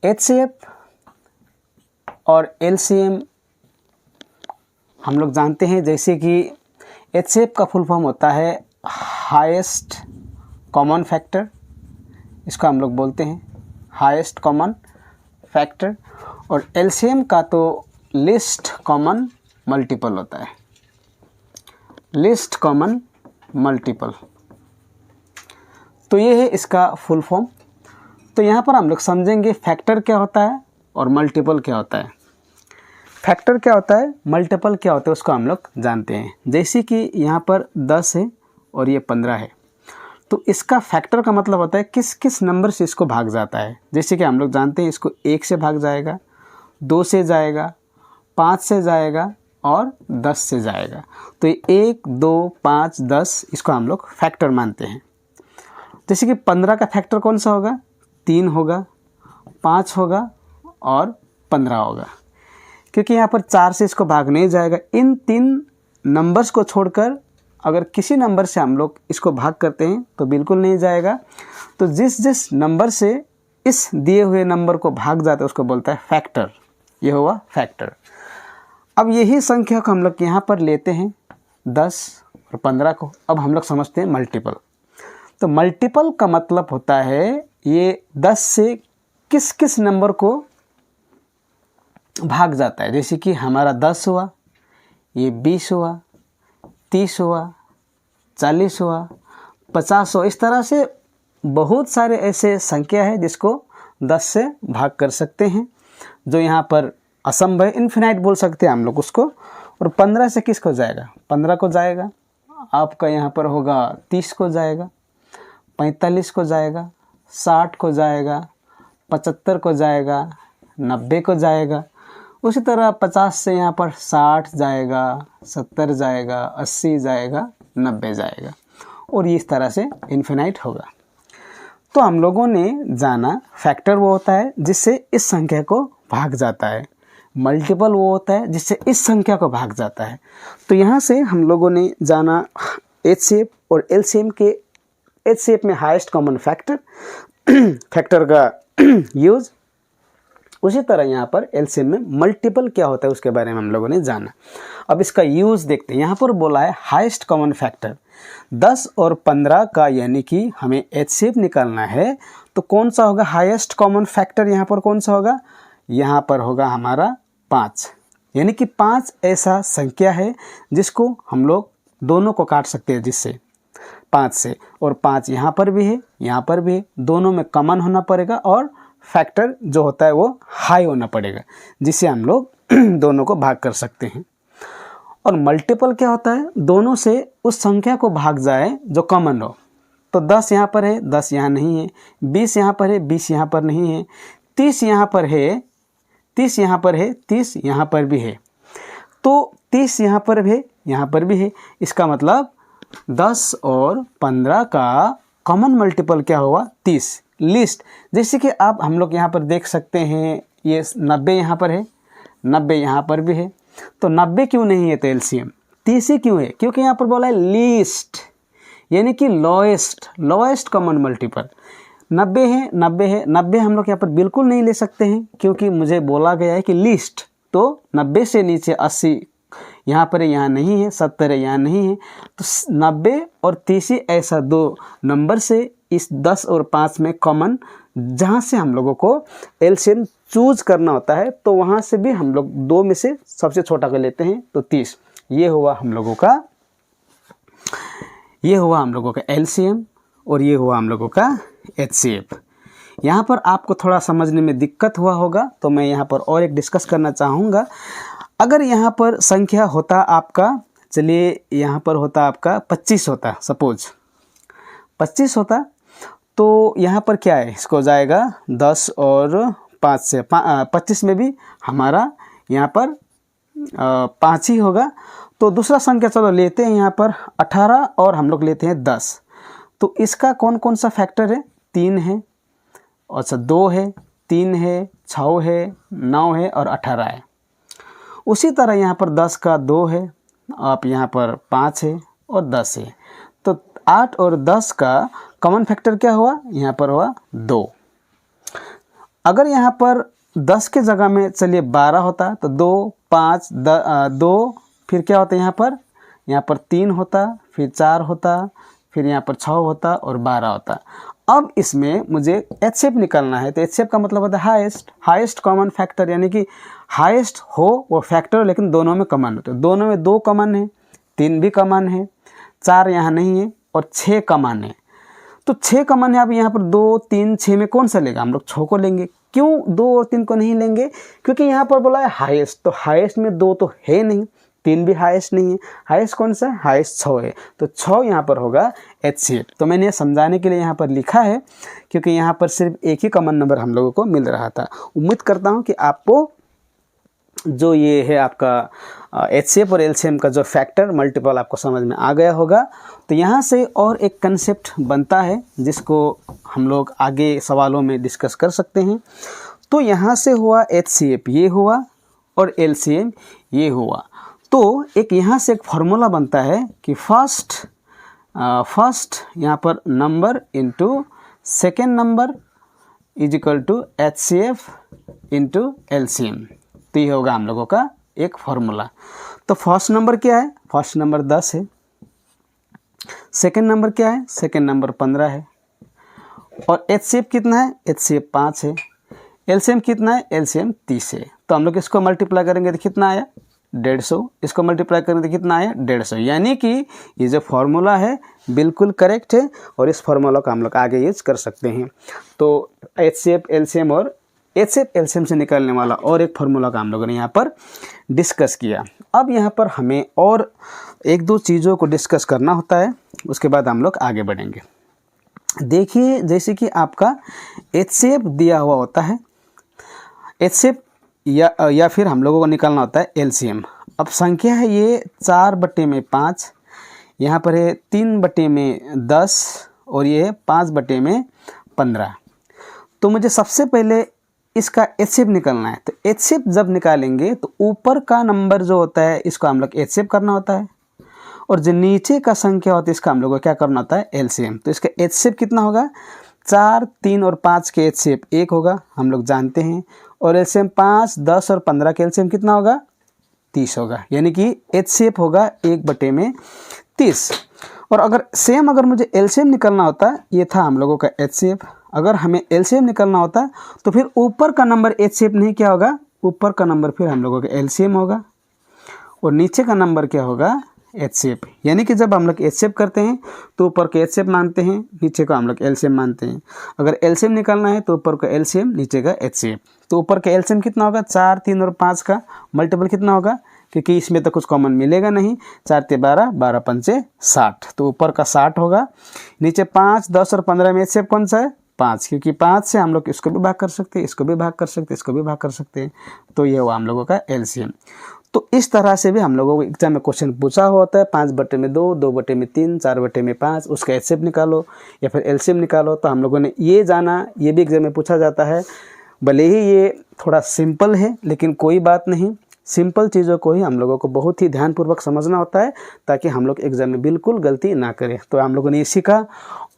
HCF और LCM हम लोग जानते हैं, जैसे कि HCF का फुल फॉर्म होता है हाईएस्ट कॉमन फैक्टर, इसको हम लोग बोलते हैं हाईएस्ट कॉमन फैक्टर, और LCM का तो लीस्ट कॉमन मल्टीपल होता है, लीस्ट कॉमन मल्टीपल। तो ये है इसका फुल फॉर्म। तो यहाँ पर हम लोग समझेंगे फैक्टर क्या होता है और मल्टीपल क्या होता है। फैक्टर क्या होता है, मल्टीपल क्या होता है, उसको हम लोग जानते हैं। जैसे कि यहाँ पर 10 है और ये 15 है, तो इसका फैक्टर का मतलब होता है किस किस नंबर से इसको भाग जाता है। जैसे कि हम लोग जानते हैं इसको 1 से भाग जाएगा, 2 से जाएगा, 5 से जाएगा और 10 से जाएगा। तो ये 1, 2, 5, 10 इसको हम लोग फैक्टर मानते हैं। जैसे कि 15 का फैक्टर कौन सा होगा, 3 होगा, 5 होगा और 15 होगा, क्योंकि यहाँ पर 4 से इसको भाग नहीं जाएगा। इन 3 नंबर्स को छोड़कर अगर किसी नंबर से हम लोग इसको भाग करते हैं तो बिल्कुल नहीं जाएगा। तो जिस जिस नंबर से इस दिए हुए नंबर को भाग जाता है उसको बोलता है फैक्टर। ये हुआ फैक्टर। अब यही संख्या को हम लोग यहाँ पर लेते हैं 10 और 15 को। अब हम लोग समझते हैं मल्टीपल। तो मल्टीपल का मतलब होता है ये 10 से किस किस नंबर को भाग जाता है। जैसे कि हमारा 10 हुआ, ये 20 हुआ, 30 हुआ, 40 हुआ, 50 हुआ। इस तरह से बहुत सारे ऐसे संख्या है जिसको 10 से भाग कर सकते हैं, जो यहाँ पर असंभव, इन्फिनाइट बोल सकते हैं हम लोग उसको। और 15 से किसको जाएगा, 15 को जाएगा, आपका यहाँ पर होगा 30 को जाएगा, 45 को जाएगा, 60 को जाएगा, 75 को जाएगा, 90 को जाएगा। उसी तरह 50 से यहाँ पर 60 जाएगा, 70 जाएगा, 80 जाएगा, 90 जाएगा, और इस तरह से इन्फिनाइट होगा। तो हम लोगों ने जाना फैक्टर वो होता है जिससे इस संख्या को भाग जाता है, मल्टीपल वो होता है जिससे इस संख्या को भाग जाता है। तो यहाँ से हम लोगों ने जाना HCF और LCM के। HCF में हाईएस्ट कॉमन फैक्टर, फैक्टर का यूज़। उसी तरह यहाँ पर LCM में मल्टीपल क्या होता है उसके बारे में हम लोगों ने जाना। अब इसका यूज़ देखते हैं। यहाँ पर बोला है हाईएस्ट कॉमन फैक्टर 10 और 15 का, यानी कि हमें HCF निकालना है तो कौन सा होगा हाईएस्ट कॉमन फैक्टर। यहाँ पर कौन सा होगा, यहाँ पर होगा हमारा 5। यानी कि 5 ऐसा संख्या है जिसको हम लोग दोनों को काट सकते हैं, जिससे 5 से, और 5 यहाँ पर भी है, यहाँ पर भी है, दोनों में कॉमन होना पड़ेगा और फैक्टर जो होता है वो हाई होना पड़ेगा, जिससे हम लोग दोनों को भाग कर सकते हैं। और मल्टीपल क्या होता है, दोनों से उस संख्या को भाग जाए जो कॉमन हो। तो 10 यहाँ पर है, 10 यहाँ नहीं है, 20 यहाँ पर है, 20 यहाँ पर नहीं है, 30 यहाँ पर है, 30 यहाँ पर है, 30 यहाँ पर भी है, तो 30 यहाँ पर भी है, यहाँ पर भी है। इसका मतलब 10 और 15 का कॉमन मल्टीपल क्या हुआ, 30। लिस्ट, जैसे कि आप हम लोग यहाँ पर देख सकते हैं, ये 90 यहाँ पर है, 90 यहाँ पर भी है, तो 90 क्यों नहीं है तो LCM 30 ही क्यों है, क्योंकि यहाँ पर बोला है लीस्ट, यानी कि लोएस्ट कॉमन मल्टीपल 90 है, 90 है। 90 हम लोग यहाँ पर बिल्कुल नहीं ले सकते हैं क्योंकि मुझे बोला गया है कि लिस्ट, तो 90 से नीचे 80 यहाँ पर है, यहाँ नहीं है, 70 है, यहाँ नहीं है। तो 90 और 30 ऐसा दो नंबर से इस 10 और 5 में कॉमन, जहाँ से हम लोगों को LCM चूज करना होता है, तो वहाँ से भी हम लोग 2 में से सबसे छोटा कर लेते हैं, तो 30। ये हुआ हम लोगों का LCM और ये हुआ हम लोगों का HCF। यहाँ पर आपको थोड़ा समझने में दिक्कत हुआ होगा, तो मैं यहाँ पर और एक डिस्कस करना चाहूँगा। अगर यहाँ पर संख्या होता आपका, चलिए यहाँ पर होता आपका 25 होता, सपोज 25 होता, तो यहाँ पर क्या है, इसको जाएगा 10 और 5 से 25 में भी हमारा यहाँ पर 5 ही होगा। तो दूसरा संख्या चलो लेते हैं यहाँ पर 18 और हम लोग लेते हैं 10। तो इसका कौन कौन सा फैक्टर है, 3 है, अच्छा 2 है, 3 है, 6 है, 9 है और 18 है। उसी तरह यहाँ पर 10 का 2 है, आप यहाँ पर 5 है और 10 है। तो 8 और 10 का कॉमन फैक्टर क्या हुआ, यहाँ पर हुआ 2। अगर यहाँ पर 10 के जगह में चलिए 12 होता तो 2 5 2 फिर क्या होता यहाँ पर 3 होता, फिर 4 होता, फिर यहाँ पर 6 होता और 12 होता। अब इसमें मुझे HCF निकालना है, तो HCF का मतलब होता है हाईएस्ट कॉमन फैक्टर, यानी कि हाईएस्ट हो वो फैक्टर लेकिन दोनों में कॉमन हो। तो दोनों में 2 कॉमन है, 3 भी कॉमन है, 4 यहाँ नहीं है और 6 कॉमन है। तो 6 कॉमन है। अब यहाँ पर 2 3 6 में कौन सा लेगा? हम लोग 6 को लेंगे। क्यों 2 और 3 को नहीं लेंगे? क्योंकि यहाँ पर बोला है हाईएस्ट, तो हाईएस्ट में 2 तो है नहीं, 3 भी हाईएस्ट नहीं है। हाईएस्ट कौन सा है? हाईएस्ट 6 है, तो 6 यहाँ पर होगा HCF। तो मैंने ये समझाने के लिए यहाँ पर लिखा है, क्योंकि यहाँ पर सिर्फ एक ही कॉमन नंबर हम लोगों को मिल रहा था। उम्मीद करता हूँ कि आपको जो ये है आपका HCF और LCM का जो फैक्टर मल्टीपल आपको समझ में आ गया होगा। तो यहाँ से और एक कंसेप्ट बनता है जिसको हम लोग आगे सवालों में डिस्कस कर सकते हैं। तो यहाँ से हुआ HCF ये हुआ और LCM ये हुआ। तो एक यहाँ से एक फॉर्मूला बनता है कि फर्स्ट यहाँ पर number into second number is equal to HCF into LCM। तो ये होगा हम लोगों का एक फॉर्मूला। तो फर्स्ट नंबर क्या है? फर्स्ट नंबर 10 है। सेकेंड नंबर क्या है? सेकेंड नंबर 15 है। और HCF कितना है? HCF 5 है। LCM कितना है? LCM 30 है। तो हम लोग इसको मल्टीप्लाई करेंगे तो कितना आया? 150। इसको मल्टीप्लाई करेंगे तो कितना आया? 150। यानी कि ये जो फॉर्मूला है बिल्कुल करेक्ट है और इस फॉर्मूला को हम लोग आगे यूज कर सकते हैं। तो HCF LCM और HCF LCM से निकलने वाला और एक फार्मूला का हम लोगों ने यहाँ पर डिस्कस किया। अब यहाँ पर हमें और एक दो चीज़ों को डिस्कस करना होता है, उसके बाद हम लोग आगे बढ़ेंगे। देखिए जैसे कि आपका HCF दिया हुआ होता है, HCF या फिर हम लोगों को निकालना होता है LCM। अब संख्या है ये 4/5, यहाँ पर है 3/10 और ये है 5/15। तो मुझे सबसे पहले इसका HCF निकालना है। तो HCF जब निकालेंगे तो ऊपर का नंबर जो होता है इसको हम लोग HCF करना होता है और जो नीचे का संख्या होता है इसका हम लोग को क्या करना होता है? LCM। तो इसका HCF कितना होगा? 4, 3 और 5 के HCF 1 होगा, हम लोग जानते हैं। और LCM 5, 10 और 15 के LCM कितना होगा? 30 होगा। यानी कि HCF होगा 1/30। और अगर मुझे LCM निकालना होता, ये था हम लोगों का HCF, अगर हमें LCM निकालना होता तो फिर ऊपर का नंबर HCF नहीं क्या होगा? ऊपर का नंबर फिर हम लोगों का LCM होगा और नीचे का नंबर क्या होगा? HCF। यानी कि जब हम लोग HCF करते हैं तो ऊपर के HCF मानते हैं, नीचे का हम लोग LCM मानते हैं। अगर LCM निकालना है तो ऊपर का LCM, नीचे का HCF। तो ऊपर का LCM कितना होगा? 4, 3 और 5 का मल्टीपल कितना होगा? क्योंकि इसमें तो कुछ कॉमन मिलेगा नहीं। 4 ते 12, 12 पंचे 60, तो ऊपर का 60 होगा। नीचे 5, 10 और 15 में HCF कौन सा है? 5, क्योंकि 5 से हम लोग इसको भी भाग कर सकते हैं, इसको भी भाग कर सकते हैं, इसको भी भाग कर सकते हैं। तो ये हुआ हम लोगों का LCM। तो इस तरह से भी हम लोगों को एग्जाम में क्वेश्चन पूछा हुआ होता है। 5/2, 2/3, 4/5, उसका HCF निकालो या फिर LCM निकालो। तो हम लोगों ने ये जाना, ये भी एग्जाम में पूछा जाता है। भले ही ये थोड़ा सिंपल है लेकिन कोई बात नहीं, सिंपल चीज़ों को ही हम लोगों को बहुत ही ध्यानपूर्वक समझना होता है ताकि हम लोग एग्जाम में बिल्कुल गलती ना करें। तो हम लोगों ने ये सीखा।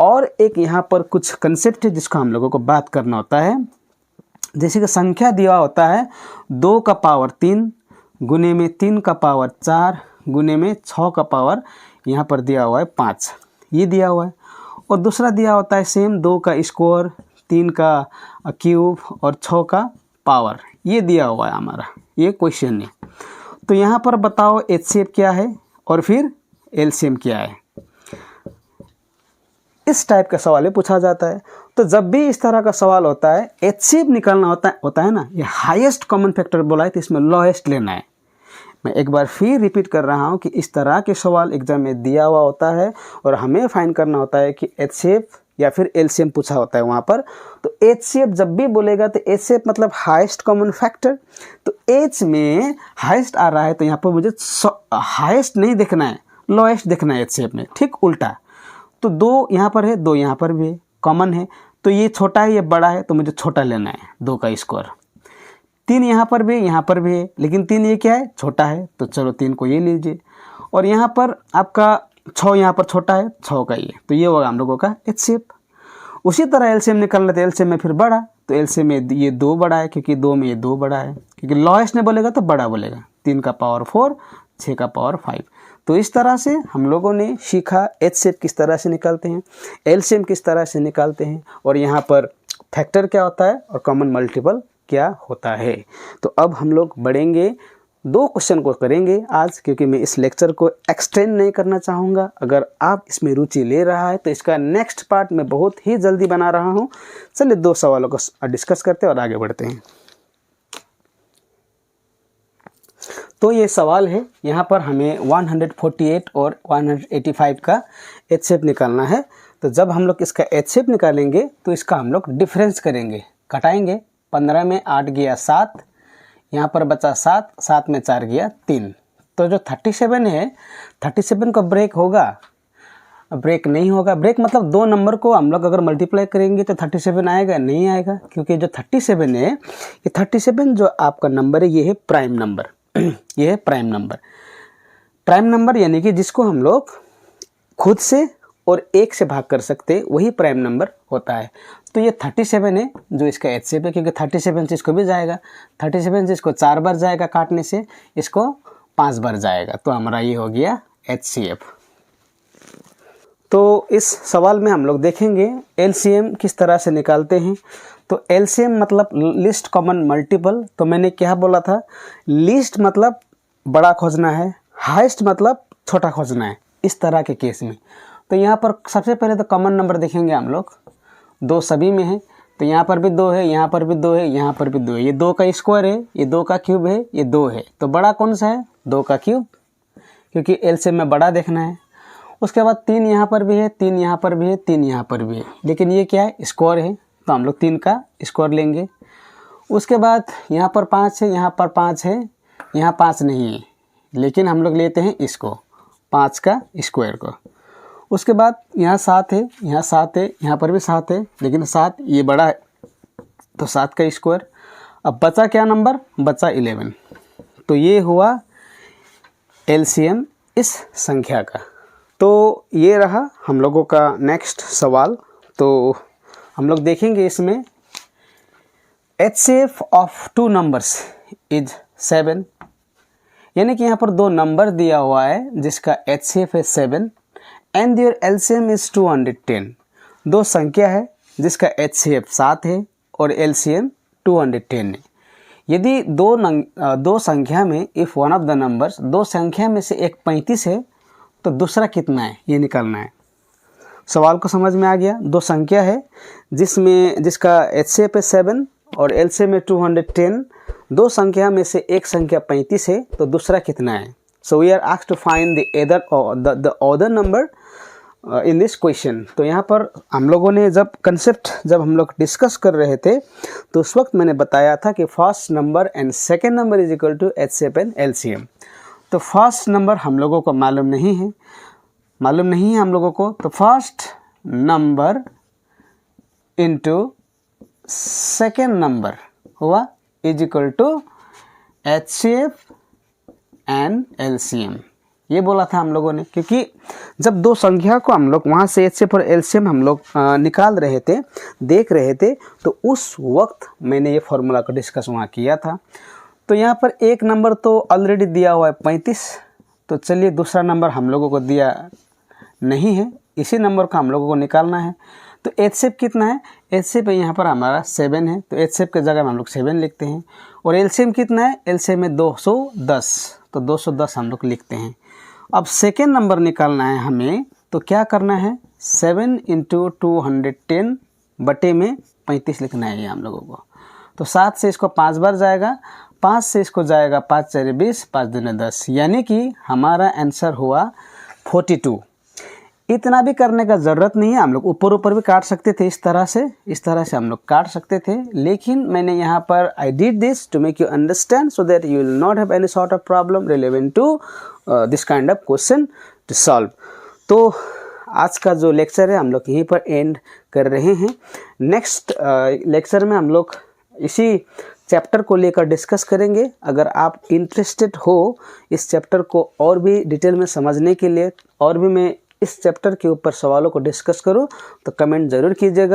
और एक यहाँ पर कुछ कंसेप्ट है जिसको हम लोगों को बात करना होता है। जैसे कि संख्या दिया होता है 2 का पावर 3 गुने में 3 का पावर 4 गुने में 6 का पावर यहाँ पर दिया हुआ है 5, ये दिया हुआ है। और दूसरा दिया होता है सेम 2 का स्क्वायर 3 का क्यूब और 6 का पावर, ये दिया हुआ है हमारा, ये क्वेश्चन है। तो यहाँ पर बताओ HCF क्या है और फिर LCM क्या है। इस टाइप का सवाल पूछा जाता है। तो जब भी इस तरह का सवाल होता है, HCF निकालना होता है ना, ये हाईएस्ट कॉमन फैक्टर बोला है तो इसमें लोएस्ट लेना है। मैं एक बार फिर रिपीट कर रहा हूँ कि इस तरह के सवाल एग्जाम में दिया हुआ होता है और हमें फाइंड करना होता है कि HCF या फिर LCM पूछा होता है वहाँ पर। तो HCF जब भी बोलेगा तो HCF मतलब हाईएस्ट कॉमन फैक्टर। तो H में हाईएस्ट आ रहा है तो यहाँ पर मुझे हाईएस्ट नहीं देखना है, लोएस्ट देखना है HCF में, ठीक उल्टा। तो 2 यहाँ पर है, 2 यहाँ पर भी है, कॉमन है। तो ये छोटा है, ये बड़ा है, तो मुझे छोटा लेना है, 2 का स्क्वायर। 3 यहाँ पर भी है, लेकिन 3 ये क्या है? छोटा है, तो चलो 3 को ये लीजिए। और यहाँ पर आपका 6 यहाँ पर छोटा है, 6 का ये, तो ये होगा हम लोगों का HCF। उसी तरह LCM निकालना, तो LCM में फिर बड़ा, तो एलसीएम में ये 2 बड़ा है, क्योंकि 2 में ये 2 बड़ा है, क्योंकि लॉएस्ट ने बोलेगा तो बड़ा बोलेगा। 3 का पावर 4, 6 का पावर 5। तो इस तरह से हम लोगों ने सीखा एचसीएफ किस तरह से निकालते हैं, एलसीएम किस तरह से निकालते हैं, और यहाँ पर फैक्टर क्या होता है और कॉमन मल्टीपल क्या होता है। तो अब हम लोग बढ़ेंगे, 2 क्वेश्चन को करेंगे आज, क्योंकि मैं इस लेक्चर को एक्सटेंड नहीं करना चाहूँगा। अगर आप इसमें रुचि ले रहा है तो इसका नेक्स्ट पार्ट मैं बहुत ही जल्दी बना रहा हूँ। चलिए 2 सवालों को डिस्कस करते हैं और आगे बढ़ते हैं। तो ये सवाल है, यहाँ पर हमें 148 और 185 का एचसीएफ निकालना है। तो जब हम लोग इसका एचसीएफ निकालेंगे तो इसका हम लोग डिफरेंस करेंगे, घटाएंगे। 15 में 8 गया 7, यहाँ पर बचा 7, 7 में 4 गया 3। तो जो 37 है, 37 का ब्रेक होगा? ब्रेक नहीं होगा। ब्रेक मतलब 2 नंबर को हम लोग अगर मल्टीप्लाई करेंगे तो 37 आएगा? नहीं आएगा, क्योंकि जो 37 है, ये 37 जो आपका नंबर है, ये है प्राइम नंबर। ये है प्राइम नंबर। प्राइम नंबर यानी कि जिसको हम लोग खुद से और 1 से भाग कर सकते, वही प्राइम नंबर होता है। तो ये 37 है जो इसका एचसीएफ है, क्योंकि 37 से इसको भी जाएगा, 37 से इसको 4 बार जाएगा काटने से, इसको 5 बार जाएगा। तो हमारा ये हो गया एचसीएफ। तो इस सवाल में हम लोग देखेंगे एलसीएम किस तरह से निकालते हैं। तो एलसीएम मतलब लीस्ट कॉमन मल्टीपल। तो मैंने क्या बोला था? लीस्ट मतलब बड़ा खोजना है, हाईएस्ट मतलब छोटा खोजना है, इस तरह के केस में। तो यहाँ पर सबसे पहले तो कॉमन नंबर देखेंगे हम लोग, 2 सभी में है। तो यहाँ पर भी 2 है, यहाँ पर भी 2 है, यहाँ पर भी 2 है। ये 2 का स्क्वायर है, ये 2 का क्यूब है, ये 2 है। तो बड़ा कौन सा है? 2 का क्यूब, क्योंकि एलसीएम में बड़ा देखना है। उसके बाद 3 यहाँ पर भी है, 3 यहाँ पर भी है, 3 यहाँ पर भी है, लेकिन ये क्या है? स्क्वायर है, तो हम लोग 3 का स्क्वायर लेंगे। उसके बाद यहाँ पर 5 है, यहाँ पर 5 है, यहाँ 5 नहीं है, लेकिन हम लोग लेते हैं इसको, 5 का स्क्वायर को। उसके बाद यहाँ 7 है, यहाँ 7 है, यहाँ पर भी 7 है, लेकिन 7 ये बड़ा है, तो 7 का स्क्वायर। अब बचा क्या नंबर? बचा 11। तो ये हुआ एलसीएम इस संख्या का। तो ये रहा हम लोगों का नेक्स्ट सवाल। तो हम लोग देखेंगे इसमें एचसीएफ ऑफ 2 नंबर्स इज 7, यानी कि यहाँ पर 2 नंबर दिया हुआ है जिसका एचसीएफ है 7 एंड देयर एलसीएम इज 210। 2 संख्या है जिसका एचसीएफ 7 है और एलसीएम 210 है। यदि 2 संख्या में if one of the numbers, 2 संख्या में से एक 35 है तो दूसरा कितना है, ये निकालना है। सवाल को समझ में आ गया? 2 संख्या है जिसका एचसीएफ है 7 और एलसीएम है 210। 2 संख्या में से एक संख्या 35 है तो दूसरा कितना है। So we are asked to find the other number in this question. तो यहाँ पर हम लोगों ने जब हम लोग डिस्कस कर रहे थे तो उस वक्त मैंने बताया था कि first number and second number is equal to HCF and LCM. तो फर्स्ट नंबर हम लोगों को मालूम नहीं है हम लोगों को। तो first number into second number हुआ is equal to HCF and LCM, ये बोला था हम लोगों ने। क्योंकि जब 2 संख्या को हम लोग वहाँ से एचसीएफ और एलसीएम हम लोग निकाल रहे थे, देख रहे थे, तो उस वक्त मैंने ये फॉर्मूला को डिस्कस वहाँ किया था। तो यहाँ पर एक नंबर तो ऑलरेडी दिया हुआ है 35। तो चलिए दूसरा नंबर हम लोगों को दिया नहीं है, इसी नंबर का हम लोगों को निकालना है। तो एचसीएफ कितना है? एचसीएफ यहाँ पर हमारा 7 है, तो एचसीएफ के जगह में हम लोग 7 लिखते हैं। और एलसीएम कितना है? एलसीएम में 210, तो 210 हम लोग लिखते हैं। अब सेकेंड नंबर निकालना है हमें, तो क्या करना है? 7 × 210 बटे में 35 लिखना है ये हम लोगों को। तो 7 से इसको 5 बार जाएगा, 5 से इसको जाएगा 5 4 20, 5 दूनी 10, यानी कि हमारा आंसर हुआ 42। इतना भी करने का ज़रूरत नहीं है, हम लोग ऊपर ऊपर भी काट सकते थे, इस तरह से हम लोग काट सकते थे। लेकिन मैंने यहाँ पर I did this to make you understand so that you will not have any sort of problem relevant to this kind of question to solve. तो आज का जो लेक्चर है हम लोग यहीं पर एंड कर रहे हैं। नेक्स्ट लेक्चर में हम लोग इसी चैप्टर को लेकर डिस्कस करेंगे। अगर आप इंटरेस्टेड हो इस चैप्टर को और भी डिटेल में समझने के लिए, और भी मैं इस चैप्टर के ऊपर सवालों को डिस्कस करूं, तो कमेंट ज़रूर कीजिएगा।